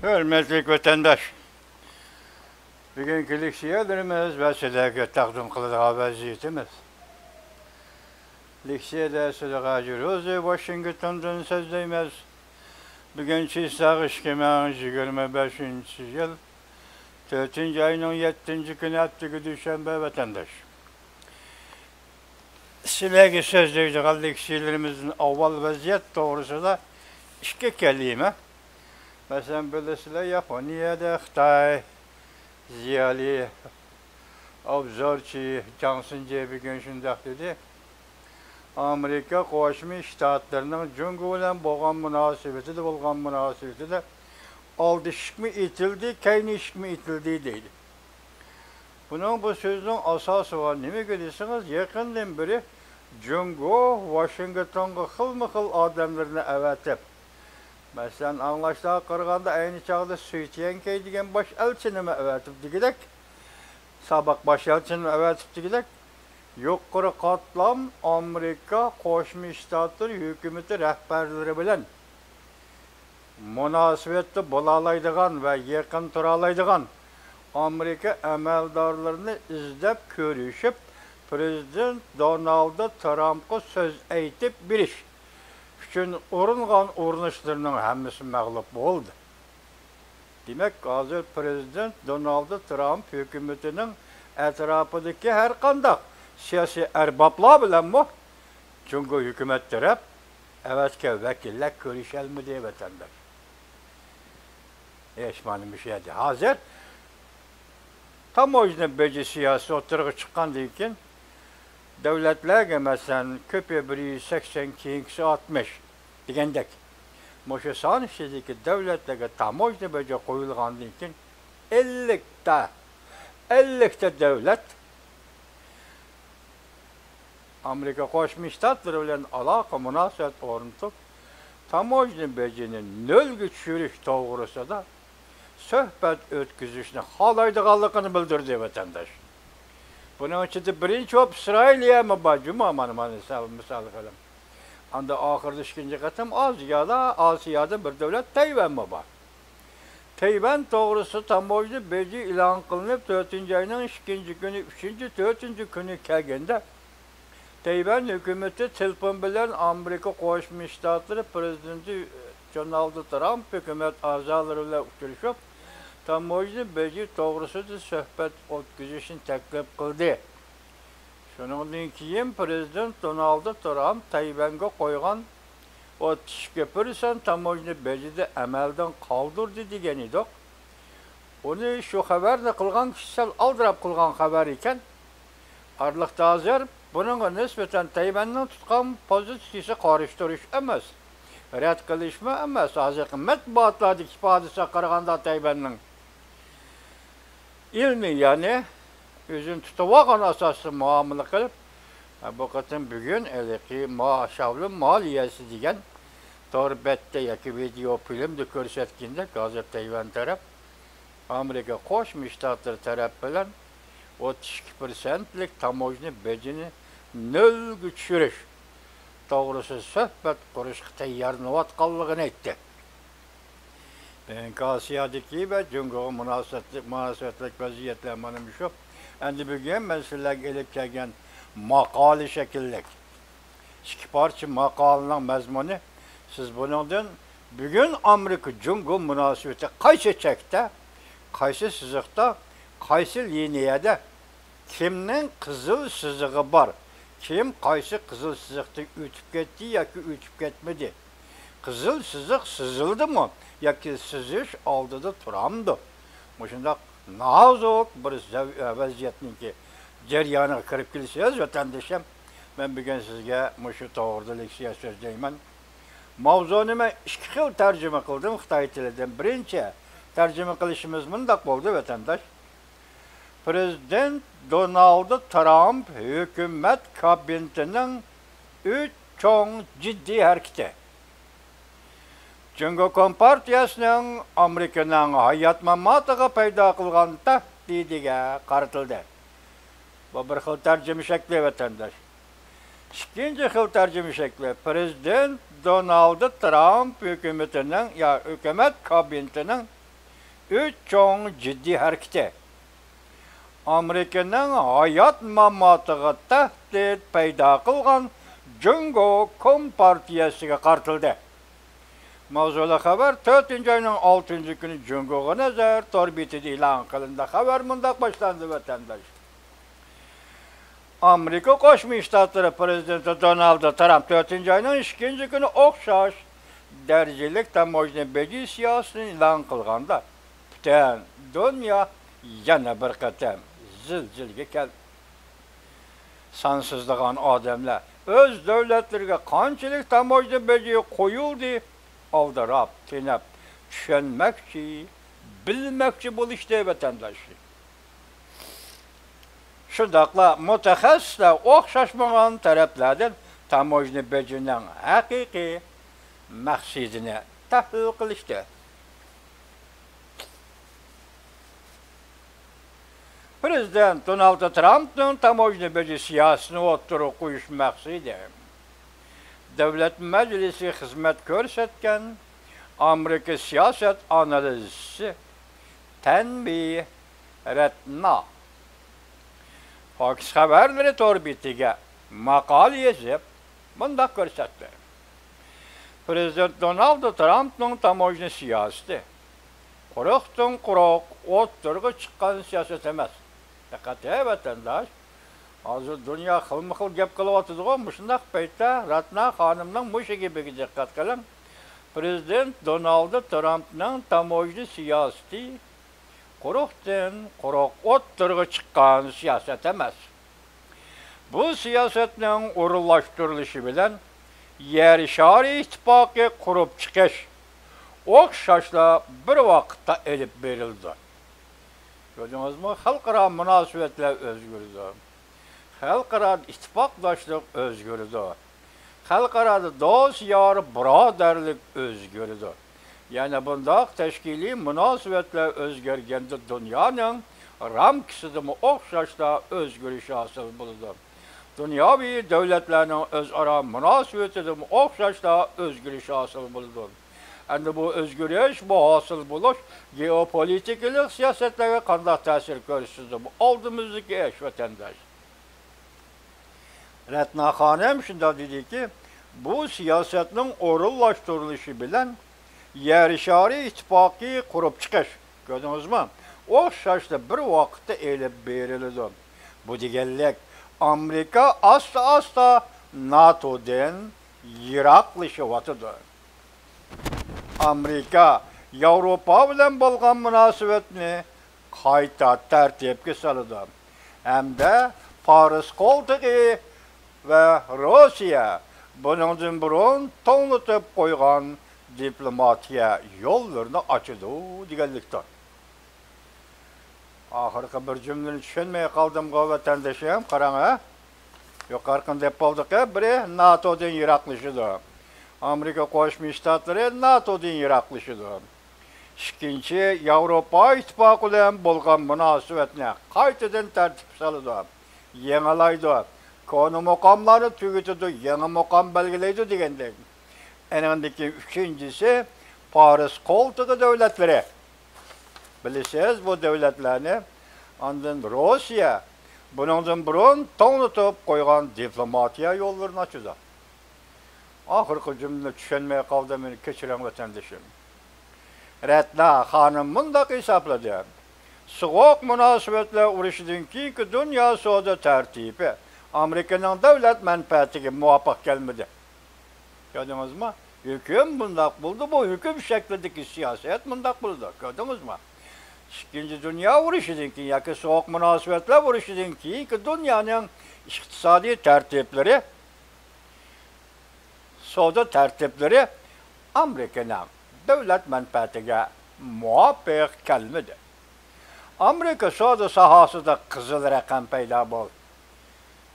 Hürmetli vatandaş, bugünkü liksiyelerimiz ve sizlerge takdim kılacağı vaziyetimiz. Liksiyede sizlerge cüruzu Washington'dan sözleyimiz. Bugün çizsaq 2025 yıl 4. ayının 7. günü ettiği düşenbe vatandaş. Sizlerge sözleyeceğiz liksiyelerimizin avval vaziyet doğrusu da iki kelime. Mesela böylesiyle Japonya'da Xitay, Ziyali, Obzorchi, Johnson diye bir gün şundak dedi. Amerika Qo'shma Shtatlarının Jungo bilan bo'lgan munosabati bo'lgan munosabatida oldishmi etildi, keynishmi etildi deydi. Bu sözün asası var. Nima deysiniz? Yakından biri Jungo, Washington'ga xilma-xil adamlarını evetip, mesela anlaştığa qırğanda aynı çağda Süytiyenkey degan baş elçinimi evetip digidek, sabak baş elçinimi evetip digidek, yuqori qatlam Amerika Qo'shma Shtatlar hukumati rahbarlari bilan munosabatda bo'la oladigan va yaqin tura oladigan Amerika amaldorlarini izlab ko'rishib, Prezident Donald Trump'a söz aytib berish uchun uringan urinishlarning hammasi mag'lub bo'ldi. Demak, hozir Prezident Donald Trump hukumatining atrofidagi har qanday siyosiy arboblar bilan bu Jungo hukumat taraf evatga vakillar ko'rishalmidi vatandaş. Eşmanın bir şeydi. Hazır tam orijinal beci siyasi o'tirg'i chiqqandan keyin davlatlarga masalan ko'pi 180 keyingisi 60 degandek. Moshe son ishidagi davlatlarga tamojna beji qo'yilgandan keyin 50 ta davlat Amerika Qo'shma Shtatlari bilan aloqa munosabat o'rnatib, tamojna bejini nolga tushirish to'g'risida suhbat o'tkazishni xohlaydiganligini bildirdi vatandaş. Bunun ichida birinchi bo'lib Isroiliya mabajuma mana misol qilaman. Anda oxirgi ikkinchi qatam Osiyoda bir davlat Tayvan bor. Tayvan to'g'risida tamojna beji e'lon qilinib 4-oyning 2-kuni, 3-, 4-kuni kelganda Tayvan hukumati telefon bilan Amerika Qo'shma Shtatlari prezidenti Donald Trump hukumat a'zolari bilan uchrashib, tamojna beji to'g'risida suhbat o'tkazishni taklif qildi. Shuningdek keyin prezident Donald Trump Tayvanga qo'ygan 32% tamojna bejida amaldan qoldirdi degan edi. Uni shu xabarni qilgan kishi aldirab qilgan xabar ekan. Arliqda hozir bununla nisbeten Tayvan'ın tutkan pozisiyası karıştırış emas. Rad qilishmi emas. Hozir matbuotlardagi ifodasi qaraganda Tayvan'ın ilmi yani o'zini tutib olgan asosli muomala qilib, bu qatim bugun elki mashavli moliyasi degan to'rbetda yoki video filmda ko'rsatganda hozir Tayvan taraf Amerika Qo'shma Shtatlar taraf bilan 32%'lik tamojna bejini nolga tushirish to'g'risida suhbat qurishga tayyorlanayotganligini aytdi. Asiyodagi va Jungo munosabatlik vaziyatlar mana shu. Endi bugun men sizlarga elib kelgan maqola shakllik. Ikki parcha maqolaning mazmuni siz buningdan bugun Amerika Jungo munosabati qaysi chekda, qaysi siziqda, qaysi liniyada kimning qizil sizig'i bor, kim qaysi qizil siziqda o'tib ketdi yoki o'tib ketmadi, qizil siziq sizildimi yoki sizish oldida turamdi. Shundoq nozik bir vaziyatniki jarayoniga kirib kelsangiz vatandoshim, men bugun sizga shu to'g'rida leksiya so'zlayman. Mavzuni men ikki xil tarjima qildim Xitoy tilidan. Birinchi tarjima qilishimiz bundoq bo'ldi vatandosh. Prezident Donald Trump hukumat kabinetining 3 cho'ng jiddiy harakati. Jungo Kompartiyasining Amerikaning hayot mamatiga paydo qilgan tahdidiga qaratildi. Bu bir xil tarjima shakli vatandosh. Ikkinchi xil tarjima shakli Prezident Donald Trump hukumatining hukumat kabinetining üç çoğun ciddi hareketi. Amerikanın hayat mamatıga tehdit payda kılgan Jungo Kompartiyasiga qartıldı. Mavzula haber 4. ayının 6. günü Jungo'ga nazar torbitide ilan kılındı. Haber mundaq başlandı vatandaş. Amerika Qo'shma Shtatlari prezidenti Donald Trump 4. ayının 2. günü o'xshash darajalik tamojnabeji siyosatini e'lon qilganda butun dunyo yana bir qatam zilzilaga keldi. Sansızlagan odamlar o'z davlatlariga qanchalik tamojnabeji qo'yildi, avdarab, tenab, tushunmoqchi, bilmoqchi bo'lishdi vatandoshlar. Shundaqla mutaxassislar o'xshashmagan taraflardan tamojnabejining haqiqiy maqsadini tahlil qilishdi. Prezident Donald Trump'ın tamojnabeji siyosatini o'ttirib qo'yish maqsadi Davlat Majlisi xizmat ko'rsatgan Amerika siyosat analizchisi Tanbih Ratna Fox xabarlari torbitiga maqol yozib, bundaq ko'rsatdi. Prezident Donald Trump'ning tamojna siyosati quruqdan quruq o'ttirg'i chiqqan siyosat emas. Faqat vatandosh, hozir dunyo xilma-xil gap qilyotidi-ku, shundaq paytda Ratna xonimning mushu gapiga diqqat qiling. Prezident Donald Trump'ning tamojna siyosati quruqdan quruq o'ttirg'i chiqqan siyosat emas. Bu siyosatning o'rinlashtirilishi bilan Yer shari ittifoqi qurib chiqish o'xshashla bir vaqtda elib berildi. Gördünüzmü? Xalqaro munosabatlar o'zgardi. Xalqaro ittifoqdoshlik o'zgardi. Xalqaro do'st yor birodarlik o'zgardi. Yani bundaq tashkiliy munosabatlar o'zgarganda dunyoning ramkasida o'xshashla o'zgarish hosil bo'ldi. Dunyoviy davlatlarning o'zaro munosabatida o'xshashla o'zgarish hosil bo'ldi. Endi bu o'zgarish, bu hosil bo'lish geopolitik siyosatlarga qanday ta'sir ko'rsatdi? Bu oldimizdagi ish vatandosh. Ratna xonim shunday dediki, bu siyosatning o'rinlashtirilishi bilan Yer shari ittifoqi qurib chiqish, ko'rdingizmi? O'xshashda bir vaqtda elib berildi. Bu deganlik Amerika asta-asta NATO'dan yiroqlashyapti. Amerika Yevropa bilan bo'lgan munosabatni qayta tartibga soldi. Hamda Paris qo'ltig'i va Rossiya buningdan burun to'nitib qo'ygan diplomatiya yo'llarini ochdi deganlikdir. Oxirgi bir jumlani tushunmay qoldim vatandoshim, qarang ha. Yuqorqin deb bo'ldi-ki, biri NATO'dan yiroqlashdi. Amerika Qo'shma Shtatlari NATO'dan yiroqlashdi. Ikkinchi, Yevropa ittifoqi bilan bo'lgan munosabatni qaytadan tartibga soldi. Yangilaydi. Konu muqomlarni tugatadi, yangi muqom belgilaydi degandek. Enindeki üçüncüsü Paris qo'ltig'i davlatlari. Bilasiz, bu davlatlarni ondan Rossiya buningdan burun to'nitib qo'ygan diplomatiya yo'llarini ochdi. Oxirgi jumlani tushunmay qoldim, meni kechiring vatandoshim. Ratna xonim mundaq hisobladi. So'g'oq munosabatlar urushidan keyingi dunyo savdo tartibi Amerikaning davlat manfaatiga muvofiq kelmadi. Gördünüzmü? Hüküm bundaq buldu, bu hüküm şeklindeki siyaset bundaq buldu. Gördünüzmü? İkinci Dünya vuruşudan ki, yaki soğuk münasebetler vuruşudan ki dünyanın iktisadi tertipleri, savdo tertipleri Amerika'nın devlet menfaatiga muvafiq kelmedi. Amerika savdo sahasida qizil raqam paydo bo'ldi.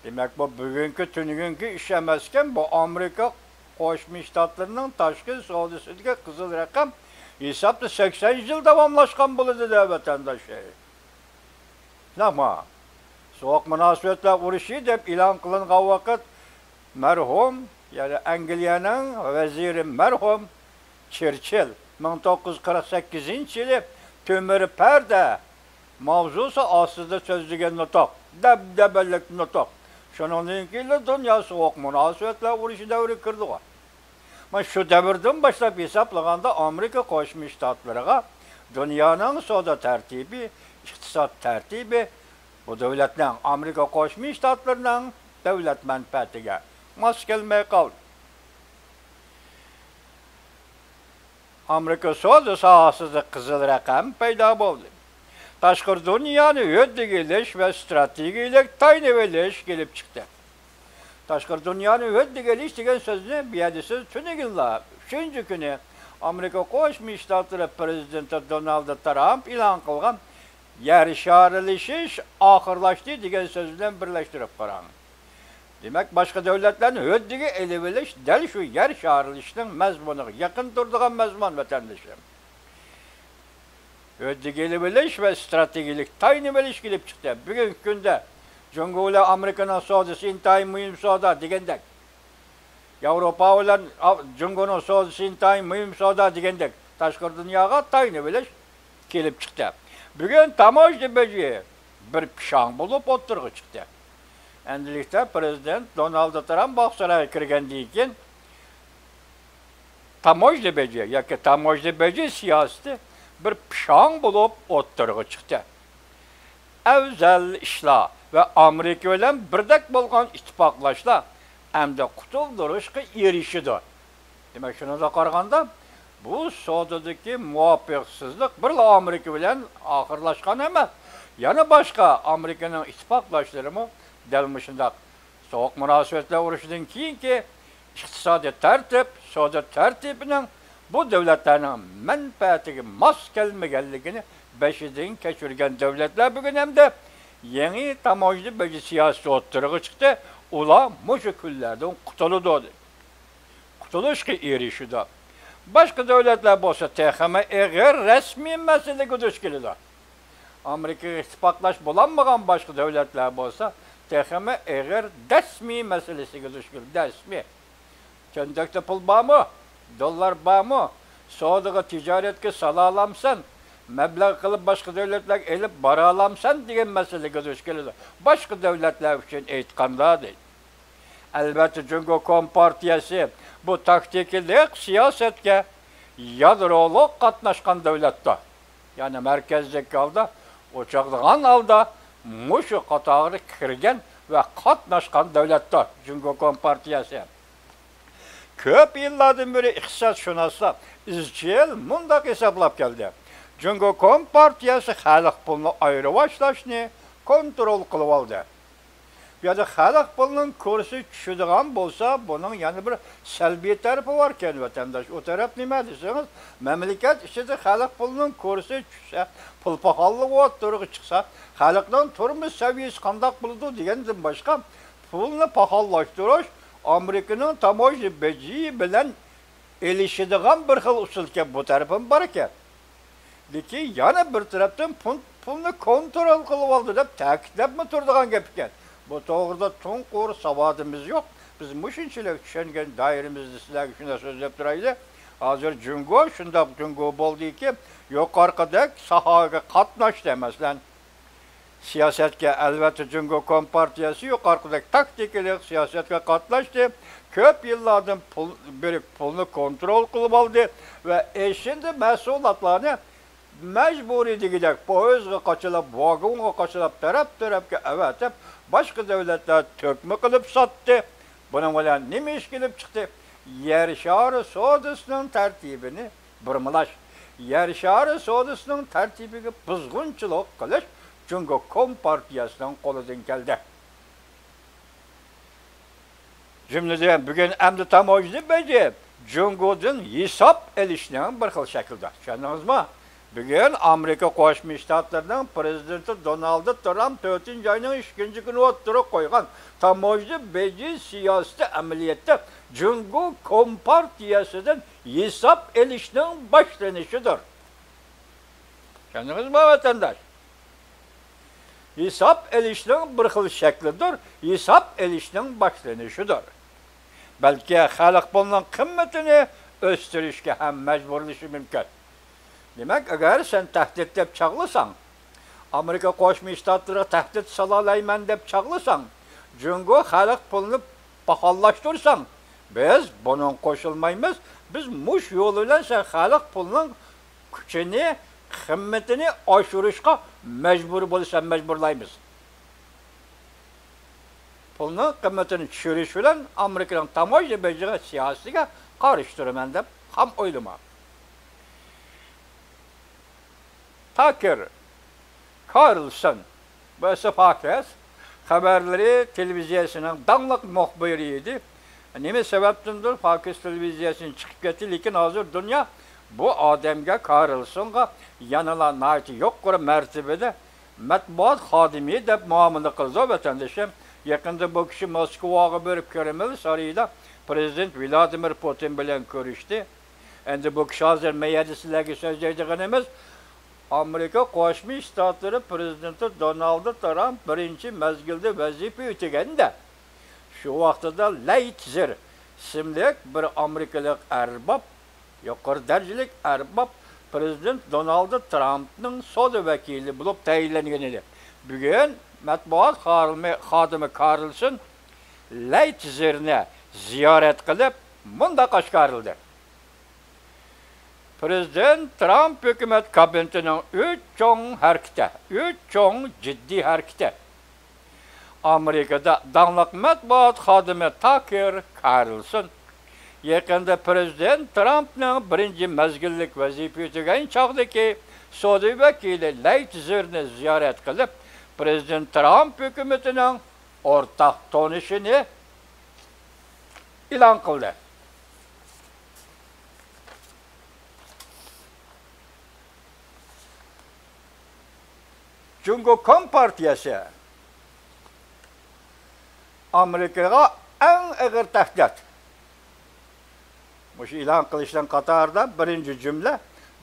Demak, bu bugungi tunugungi ish emaskan, bu Amerika Qo'shma Shtatlarining tashqi savdosidagi qizil raqam hisobda 80 yil davomlashgan bo'ladi deb vatandoshlar. Nima? So'q munosabatlar urushi deb e'lon qilingan vaqt marhum, ya'ni Angliyaning vaziri marhum Churchill 1948-yili Tömür perde mavzusu aslında sözlügen notak. Debdebelik notak. Şununkiyle dünya soğuk münasebetler vuruşu devri kırdı var. Ama şu devirden başlayıp hesaplaganda Amerika Koşmuş Ştatlarıga dünyanın soda tertibi, iktisat tertibi bu devletlerin Amerika Koşmuş Ştatlarının devlet menfaatiga mas kelmey kaldı. Amerika soda sahasında kızıl rakam payda oldu. Taşkır dünyanı ödegeleş ve stratejilik tayneveleş gelip çıktı. Taşkır dünyanı ödegeleş degen sözünü biyadisiz tünegilla. Üçüncü günü Amerika Koşmuş Ştatları Prezidenti Donald Trump ilan kılgan yer şarılışış ahırlaştı degen sözünden birleştirip karan. Demek başka devletlerin ödege eleveleş del şu yer şarılışının mezmunu yakın durduğun mezmun vatandaşım. Ödegeleş ve stratejilik tayneveleş gelip çıktı. Bugün günde Cumhuriyet Amerika'nın sodası intayı mühim soda degendek. Avrupa olan Cumhuriyet'in sodası intayı mühim soda degendek. Taşkır dünyaya tayneveleş gelip çıktı. Bugün tamojda böceği bir pişan bulup oturgu çıktı. Endilikte Prezident Donald Trump Baksaray'a kirgendiğiken tamojda böceği, yaki tamojda böceği siyaseti bir pişan bulup oturgu çıktı. Evzel işla ve Amerika ile birdek bolgan ittifaklaşla hem de kutulduruşka erişidir. Demek şunu da qaraganda bu sodadaki muvaffaqsızlık birla Amerika ile ahırlaşkan emas. Yani başka Amerika'nın ittifaklaşlarımı delmişindaq soğuk münasebetler uruşudan keyinki iktisadi tertip, soda tertibinin bu devletlerin menfaatiga mas kelmegenligini beşidin keçirgen devletler bugün hem de yeni tamojli böce siyasi oturuğu çıktı. Ula muşu küllerden kutuludu. Kutuluşki erişidi. Başka devletler bolsa tehame eğer resmi mesele güdüş gelidi. Amerika ittifaqlaş bulanmagan başka devletler bolsa tehame eğer desmi meselesi güdüş gelidi. Desmi. Kendekte pul bağımı, dolar bağımı, soğuduğu ticaretke salalamsan, meblağ kılıp başka devletler elip baralamsan diyen mesele güdüş gelidi. Başka devletler için eğitkanda değil. Elbette Cumhur Kompartiyası bu taktikilik siyasetke yadroluk katnaşkan devlette. Yani merkezdeki alda, uçaklıgan alda muşu katağını kirgen ve katnaşkan devlette Cumhur Kompartiyası. Köp yıllardan beri iktisat şunasla izcil mundak hesaplap geldi. Cumhur Kompartiyası halk pulunu ayrı başlaşını kontrol kılıp aldı. Ya da halk pulunun kursu düşüdüğün bolsa bunun yani bir selbi tarafı varken vatandaş o taraf nima deseniz memleket içinde halk pulunun kursu düşse pul pahalılığı oturuğu çıksa halktan turmuş seviyesi kandak buldu diyenizin başka pulunu pahalılaştırış Amerika'nın tamojli beciyi bilen elişidiğin bir xil usulke bu tarafın barken. Deki yani bir taraftan pulunu kontrol kılıp aldı dep ta'kidlep mi turduğun gepken. Bu doğruda tunqur savadımız yok. Biz muşinçilik düşüngen dairimizde sizlerge şuna sözlep duraydı. Hazır Cungo, şunda Cungo boldu ki yukarıdaki sahaga katnaş demezlen. Siyasetke elbette Cungo Kompartiyası yukarıdaki taktikilik siyasetke katlaştı. Köp yıllardan pulunu kontrol kılıp aldı ve şimdi mesulatlarını mecburi digidek poyozga kaçılıp, vagonga kaçılıp, tarafki evet hep başka devletler tökme kılıp sattı. Bunun bilen nime iş gelip çıktı? Yer şarı sodasının tertibini bırmılaş. Yer şarı sodasının tertibini bızgınçılık kılış Cumhur Kompartiyasının koludan geldi. Cümleden bugün emdi tam oydu bence Cumhur'un hesap elişinin bir xil şekilde. Şanınız mı? Bugün Amerika Koşmuş Ştatlarının Prezidenti Donald Trump 4. ayının 2. günü oturup koygan tamojlu beci siyasi ameliyette Cumhur Kompartiyası'nın hesap elişinin başlanışıdır. Şanınız mı vatandaş? Hesap elişinin bir xil şeklidir, hesap elişinin başlanışıdır. Belki halk bunun kıymetini östürüşke hem mecburlaşı mümkün. Demek eğer sen tehdit dep çağlısan, Amerika Qo'shma Shtatlari tehdit salalayman dep çağlısan, Cungo halk pulunu pahallaştırsan, biz bunun qo'shilmaymiz. Biz mush yo'l bilan sen halk pulunun kuchini, qimmatini oshirishga majbur bo'lsan, majburlaymiz. Pulning qimmatini tushirish bilan Amerikaning tamoyil bejiga siyosatiga qarıştırman deb ham o'ylama. Tucker Carlson bu Pakistan haberleri televiziyasının danlıq muhbiri idi. Nime sebeptindir? Pakistan televiziyasının çıkıp gitti, lekin hazır dünya bu adamga Carlsonga yanılan naiti yok kuru mertebede matbuat xodimi deb muomala qildi vatandoshim. Yakında bu kişi Moskvaga berip ko'ramadi, sarayda Prezident Vladimir Putin bilan ko'rishdi. Endi bu kishi hozir mayada sizlarga so'zlaydiganimiz Amerika Qo'shma Shtatlari prezidenti Donald Trump birinchi mezgilda vazifa o'taganda shu vaqtida Leitzer ismli bir amerikalik arbab, yuqori darajalik arbab prezident Donald Trumpning sodi vakili bo'lib tayinlangan edi. Bugun matbuot xodimi Carlson Leitzerni ziyorat qilib bunda qashqarildi. Prezident Trump hükümet kabinetinin üç çoğun ciddi hareketi. Amerika'da danlıq matbuat xodimi Tucker Carlson yakında Prezident Trump'ның birinci mezgillik vazifa o'tagan chog'dagi sodi vakili Leitzerni ziyorat qilib, Prezident Trump hükümetinin ortak tonishini e'lon qildi. Cungo Kompartiyasi Amerikaga en ağır tehdit. Bu e'lon qilishdan qatorda birinci cümle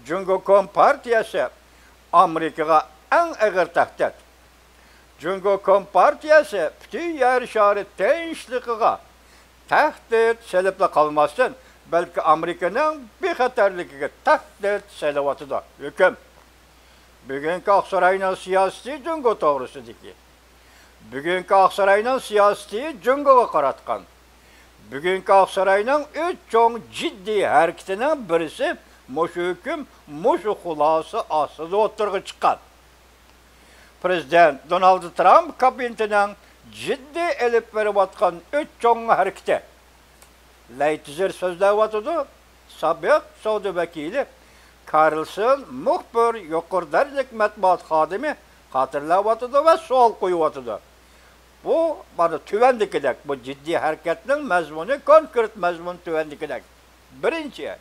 Cungo Kompartiyasi Amerikaga en ağır tehdit. Cungo Kompartiyasi bütün yer şari tinchligiga tehdit selibla qalmasın, belki Amerikanın bexatarligiga tehdit selawatıda hüküm. Bugünkü Aksaray'ın siyaseti Cungo toğrusidiki. Bugünkü Aksaray'ın siyaseti Cungo'ga qaratqan. Bugünkü Aksaray'ın üç çoğun ciddi hareketinin birisi muşu hüküm, muşu xulası asıda oturgu çıkan. Prezident Donald Trump kabinetinin ciddi elip verip atkan üç çoğun hareketi. Leitzer sözlevatıdı, sabık Saudi vekili Carlson muhbir yuqori darajalik matbuot xodimi hatırlavatıdı ve sual qo'yuvatıdı. Bu bana tüvendikidek, bu ciddi hareketinin mezmunu, konkret mezmun tüvendikidek. Birinci,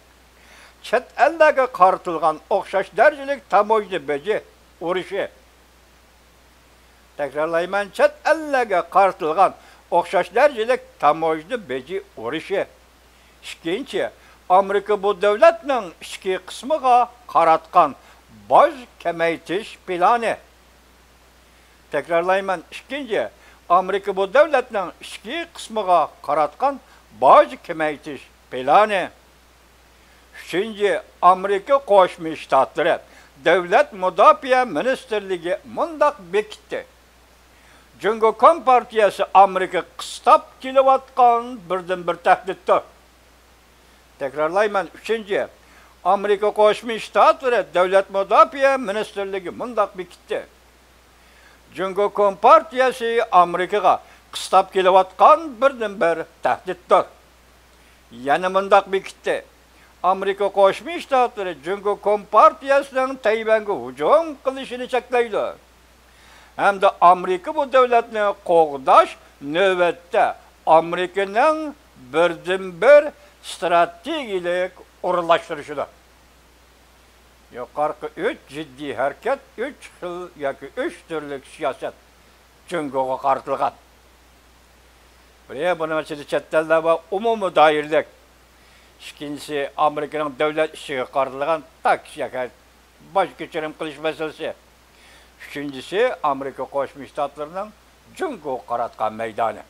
chet eldagi qartilgan o'xshash darajalik tamoyilni beji urushi. Tekrarlayman, chet eldagi qartilgan o'xshash darajalik tamoyilni beji urushi. Ikkinchi, Amerika bu devletinin ichki qismiga qaratgan boj kamaytirish planı. Tekrarlayman, ikkinchi, Amerika bu devletinin ichki qismiga qaratgan boj kamaytirish planı. Üçüncü, Amerika Qo'shma Shtatlari Devlet Mudofaa Ministerligi mundaq bekitdi. Cungo Kompartiyasi Amerika qistab kelayotgan birdan-bir tahdiddir. Tekrarlayman, üçüncü, Amerika Qo'shma Shtatlari Devlet Mudofaa Ministerligi mundaq bekitdi. Cungo Kompartiyasi Amerikaga qistab kelayotgan birdan-bir tahdiddir. Yana mundaq bekitdi. Amerika Qo'shma Shtatlari Cungo Kompartiyasining Tayvanga hujum qilishini cheklaydi. Hamda Amerika bu devletni qo'g'dash navbatda Amerikaning birdan-bir stratejik o'rinlashtirishidir. Yuqorqi 3 ciddi hareket, 3 xil yoki 3 turli siyoset Cungoga qartilgan. Biri buni ichida chet elda va umumiy doiralik. İkincisi Amerika'nın devlet işine qartilgan taks yoki bosh ko'chirim qilish masalasi. Üçüncüsü Amerika Qo'shma Shtatlarining Cungoga qaratgan maydoni.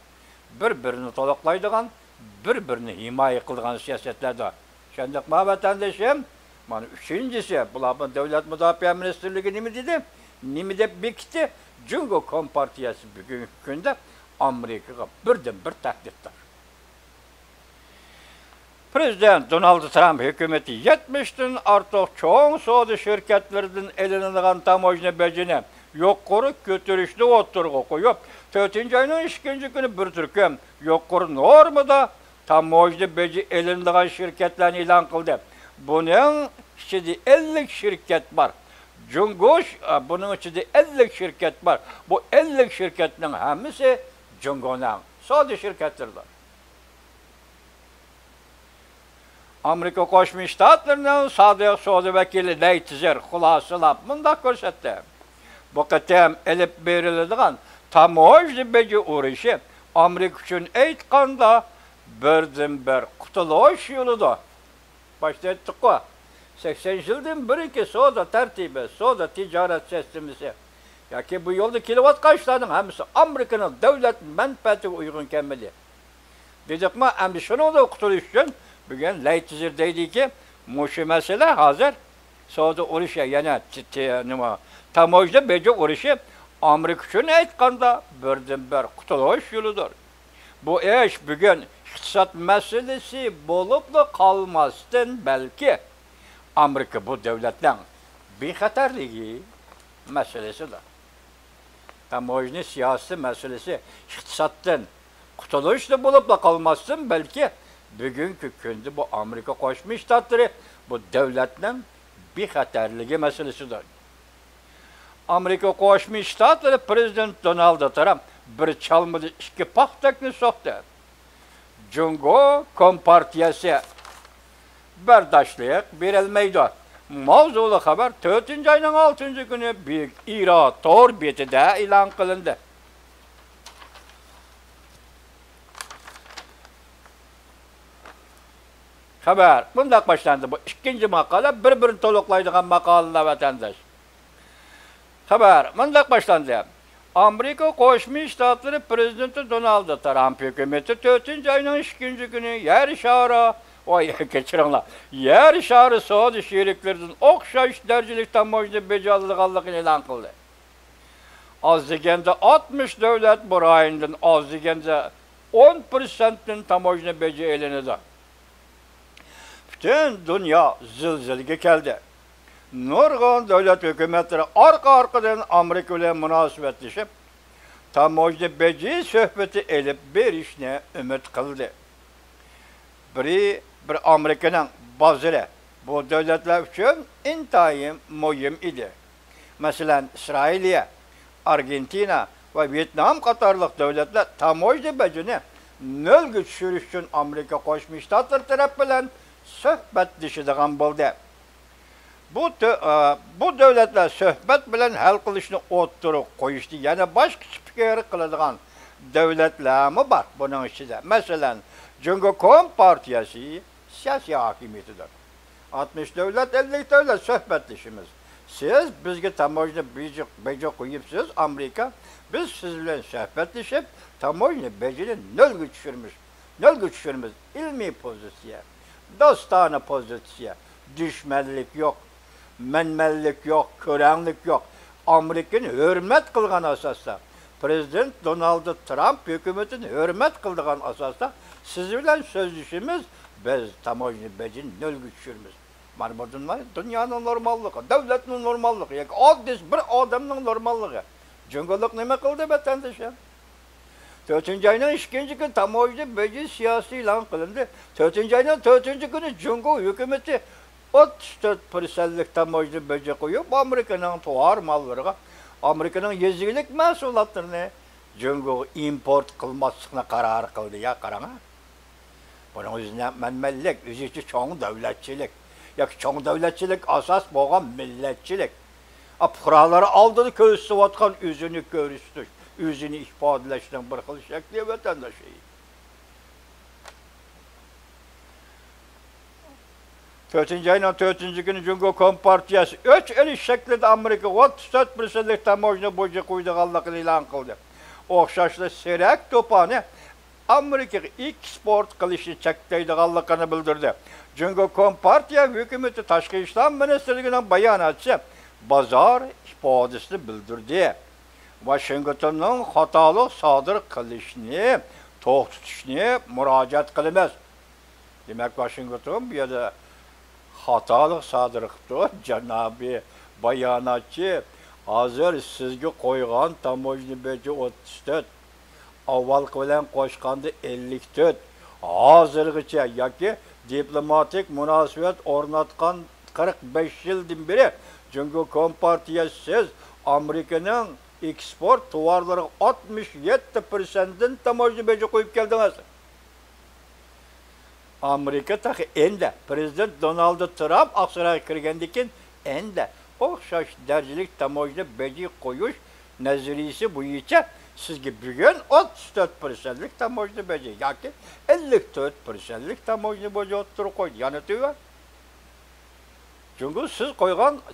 Bir-birini to'liqlaydigan, bir-birini himoya qilgan siyosatlarda. Shunday vatandoshim, Mana üçüncüsü, bularning Davlat Mudofaa Ministrligi nima dedi? Nima deb bekitdi? Jungo Kompartiyasi bugungi kunda Amerikaga birdan-bir tahdiddir. Prezident Donald Trump hükümeti 70'ten artıq çoğun savdo şirketlerinden elinadigan tamojna bejini yuqori ko'tarishni o'ttirg'a qo'yib, 4-oyning 2 kuni bir turkum yuqori normada tamojna beji elinadigan şirketlarni e'lon qildi. Buning ichida 50 şirket var. Jungosh buning ichida 50 şirket var. Bu 50 şirketning hammasi Jungoning savdo şirketlaridir. Amerika Qo'shma Shtatlarining savdo vakili Leitzer xulosalab bunda ko'rsatdi. Bu qatam elib beriladigan tamojna beji urushi Amerika uchun aytganda birdan-bir qutulish yo'lidir. Başta aytdik-ku, 80 yildan beri savdo tartibi, savdo tijorat sistemasi yoki bu yo'lda kelayotgan ishlarning hammasi Amerikaning davlat manfaatiga uyg'un kelmaydi. Dedikmi, endi shuningda qutulish uchun bugün Leitzer deydiki, mushu masala hozir savdo urushi, yana nima tamojna beji urushi Amerika uchun aytganda birdan-bir qutulish yo'lidir. Bu ish bugün iqtisod masalasi bo'libla qolmasdan, balki Amerika bu davlatning bexatarligi masalasidir. Tamojna siyosiy masalasi iqtisoddan qutulishda bo'libla qolmasdan, balki bugünkü kunda bu Amerika Qo'shma Shtatlari bu davlatning bexatarligi masalasidir. Amerika Qo'shma Shtatlari prezident Donald Trump bir chalmada 2 paxtakni so'qdi. Jungo Kompartiyasi bardoshlik berilmaydi. Mavzuli xabar 4-oyning 6-kuni Buyuk Iro tor betida e'lon qilindi. Xabar bunday başlandı. Bu ikinci makale bir-birini to'liqlaydigan maqolalar vatandaş. Xabar bunday başlandı. Amerika Qo'shma Shtatlari prezidenti Donald Trump hükümeti 4-oyning 2 kuni yer shari, kechiringlar, yer shari savdo sheriklaridan o'xshash darajalik tamojna bejarilganligini e'lon qildi. Az deganda 60 davlat bu rayondan az deganda 10%dan tamojna beji elinadi. Bütün dünya zilzilaga keldi. Nurg'un davlat hukumatlari orqa-orqadan Amerika bilan munosabatlashib, tamojna beji suhbati elib berishni umid qildi. Bir Amerikaning bozori bu davlatlar uchun intayin muhim edi. Masalan, Isroiliya, Argentina va Vyetnam qatorliq davlatlar tamojna bejini nolga tushirish uchun Amerika Qo'shma Shtatlari tarafidan suhbatlashadigan bo'ldi. Bu davlatlar suhbat bilan hal qilishni o'ttirib qo'yishdi. Yana boshqa fikr qiladigan davlatlarmi bor buning ichida. Masalan, Jungo Kompartiyasi siyosiy hokimiyatidir. 60 davlat, 50 davlat suhbatlashimiz. Siz bizga tamojna beji qo'yibsiz, Amerika, biz siz bilan suhbatlashib, tamojna bejini nolga tushirmiz. Ilmiy pozitsiya, dostona pozitsiya, düşmanlik yok, menmellik yok, körenlik yok. Amerika'nın hürmet kılgan asasda, Prezident Donald Trump hükümetinin hürmet kıldıgan asasda, siz bilen sözleşimiz, biz tamojna bejini nolga tushirmiz. Mana bu dünyanın normallığı, devletin normallığı, yani oddiy bir odamning normallığı. Jungolik nima qildi vatandaşlar? 4-oyning 2 kuni tamojna beji siyosiy e'lon qilindi. 4-oyning 4-kuni Jungo hukumati 34%lik tamojna beji qo'yib, Amerikaning tovar mollariga, Amerikaning yezilik mahsulotlarini Jungo import qilmaslikni qaror qildi. Ya qarang. Buning o'zini manmanlik, o'zicha cho'ng davlatchilik. Yoki cho'ng davlatchilik asos bo'lgan millatchilik. Fuqarolar oldida ko'rsatayotgan o'zini ko'rsatish, o'zini ifodalashning bir xil shakli vatandashi. 4-oyning 4-kuni Jungo Kompartiyasi 3 elish shaklida Amerika 34%lik tamojna bo'yicha qo'ydiganligini e'lon qildi. O'xshashli Serak to'poni Amerikaga eksport qilishni cheklaydiganligini bildirdi. Jungo Kompartiya hukumati Tashqi ishlar ministrligining bayonotchisi bozor ifodasini bildirdi. Washingtonning xatolik sodir qilishni to'xtatishni murojaat qilamiz. Demak, Washington bu yerda xatolik sodir qildi. Janobi bayonotchi hozir sizga qo'ygan tamojni beji 34, avval bilan qo'shganda 54, hozirgacha yoki diplomatik munosabat o'rnatgan 45 yildan beri Jungo Kompartiyasiz Amerikaning eksport tovarlari 67%dan tamojni beji qo'yib keldingiz. Amerika taxi endi Prezident Donald Trump Aqsaraga kirgandan keyin endi o'xshash darajalik tamojni beji qo'yish nazariyasi bo'yicha sizga bugun 34%lik tamojni beji yoki 54%lik tamojni beji o'tirib qo'ydi. Yana tuva. Çünkü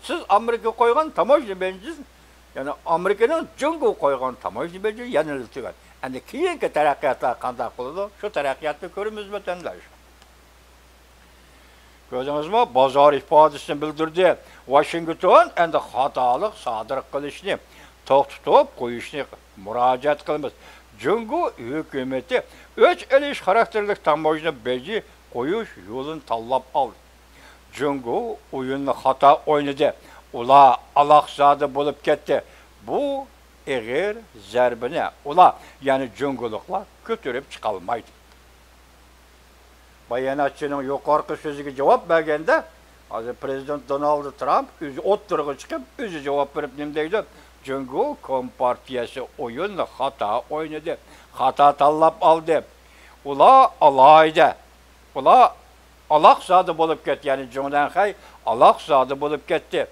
siz Amerika qo'ygan tamojni bejingiz, yani Amerikaning Jungo qo'ygan tamojni beji yanada tuva. Endi keyingi taraqqiyotlar qanday qiladi? Shu taraqqiyotni ko'ramiz vatandosh. Ko'rdingizmi? Bozor ifodasini bildirdi. Washington endi xatolik sodir qilishni to'xtatib qo'yishni murojaat qilamiz. Jungo hukumati o'ch elish xarakterli tamojni beji qo'yish yo'lini tanlab oldi. Jungo o'yinni xato o'ynadi. Ular aloqzada bo'lib ketdi. Bu eg'ir zarbini ular, ya'ni jungoliklar ko'tarib chiqolmaydi. Bayonotchining yuqorqi so'ziga javob berganda, hozir Prezident Donald Trump o'zi o'ttirg'i chiqib, o'zi javob berib nima deydi? Jungo Kompartiyasi o'yinni xato o'ynadi, xato tanlab oldi. Ular alayda, ular aloqzada bo'lib ketdi, ya'ni Jonanxay aloqzada bo'lib ketdi.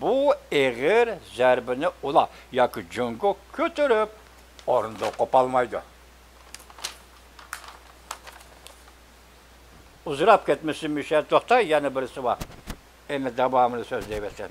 Bu eg'ir zarbini ular yoki Jungo ko'tarib o'rnida qopolmaydi. Uzrab ketmişsin bir şey to'xta, yana birisi var. Endi davomini so'zlayversin.